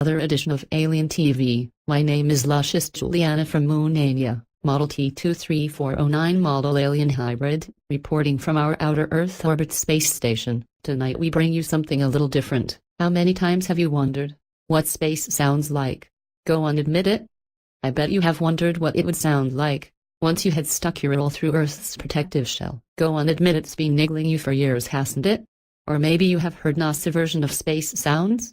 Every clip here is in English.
Another edition of Alien TV. My name is Luscious Juliana from Moonania, Model T23409 Model Alien Hybrid, reporting from our Outer Earth Orbit Space Station. Tonight we bring you something a little different. How many times have you wondered what space sounds like? Go on, admit it. I bet you have wondered what it would sound like once you had stuck your roll through Earth's protective shell. Go on, admit it's been niggling you for years, hasn't it? Or maybe you have heard NASA version of space sounds,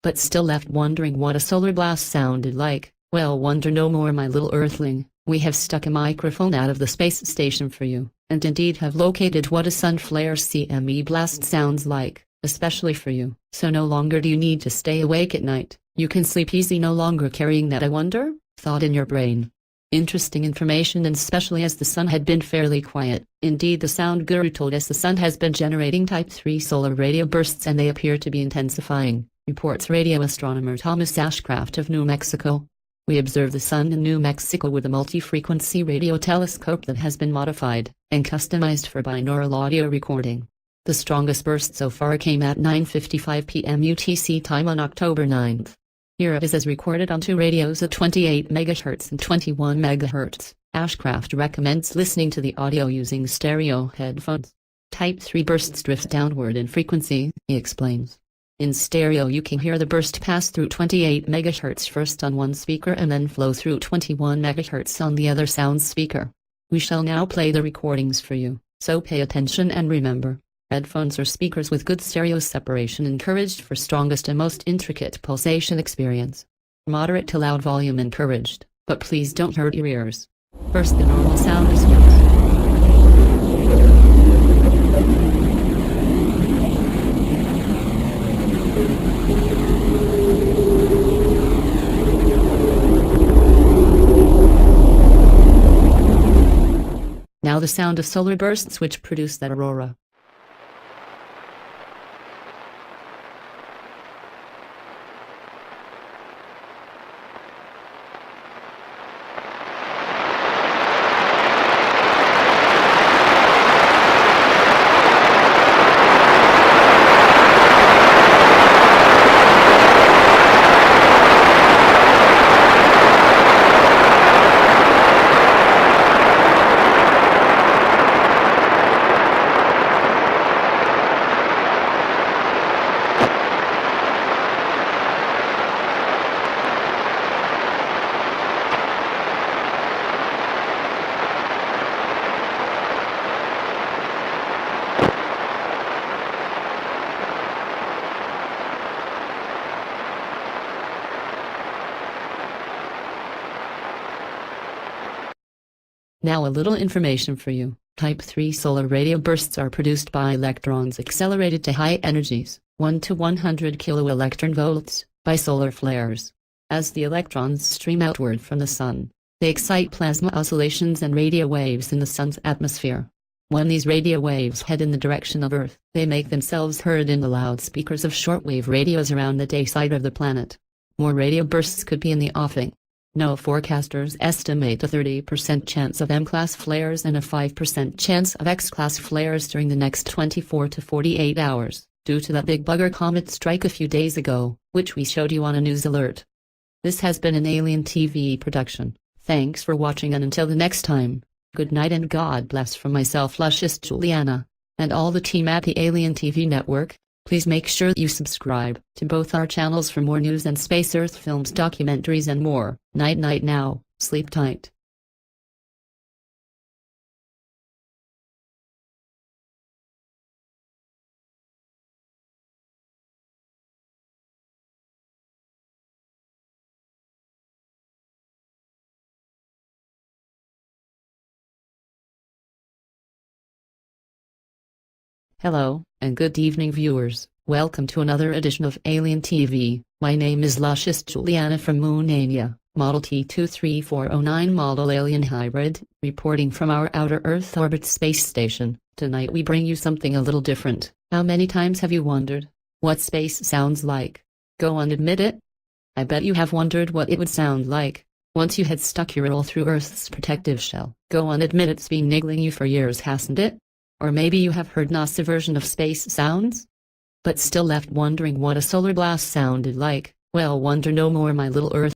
but still left wondering what a solar blast sounded like. Well, wonder no more, my little earthling. We have stuck a microphone out of the space station for you, and indeed have located what a sun flare CME blast sounds like, especially for you. So no longer do you need to stay awake at night. You can sleep easy, no longer carrying that "I wonder" thought in your brain. Interesting information, and especially as the sun had been fairly quiet. Indeed, the sound guru told us the sun has been generating Type 3 solar radio bursts, and they appear to be intensifying, reports radio astronomer Thomas Ashcraft of New Mexico. We observe the sun in New Mexico with a multi-frequency radio telescope that has been modified and customized for binaural audio recording. The strongest burst so far came at 9:55 p.m. UTC time on October 9th. Here it is as recorded on two radios at 28 MHz and 21 MHz. Ashcraft recommends listening to the audio using stereo headphones. Type 3 bursts drift downward in frequency, he explains. In stereo you can hear the burst pass through 28 MHz first on one speaker and then flow through 21 MHz on the other sound speaker. We shall now play the recordings for you, so pay attention and remember. Headphones or speakers with good stereo separation encouraged for strongest and most intricate pulsation experience. Moderate to loud volume encouraged, but please don't hurt your ears. First, the normal sound is now the sound of solar bursts which produce that aurora. Now a little information for you. Type 3 solar radio bursts are produced by electrons accelerated to high energies, 1 to 100 kiloelectron-volts, by solar flares. As the electrons stream outward from the sun, they excite plasma oscillations and radio waves in the sun's atmosphere. When these radio waves head in the direction of Earth, they make themselves heard in the loudspeakers of shortwave radios around the day side of the planet. More radio bursts could be in the offing. No forecasters estimate a 30% chance of M-class flares and a 5% chance of X-class flares during the next 24 to 48 hours, due to that big bugger comet strike a few days ago, which we showed you on a news alert. This has been an Alien TV production. Thanks for watching, and until the next time, good night and God bless from myself, Luscious Juliana, and all the team at the Alien TV network. Please make sure you subscribe to both our channels for more news and space, Earth films, documentaries and more. Night night now, sleep tight. Hello, and good evening viewers. Welcome to another edition of Alien TV. My name is Luscious Juliana from Moonania, Model T23409 Model Alien Hybrid, reporting from our Outer Earth Orbit Space Station. Tonight we bring you something a little different. How many times have you wondered what space sounds like? Go on, admit it. I bet you have wondered what it would sound like once you had stuck your roll through Earth's protective shell. Go on, admit it's been niggling you for years, hasn't it? Or maybe you have heard NASA version of space sounds, but still left wondering what a solar blast sounded like. Well, wonder no more, my little Earth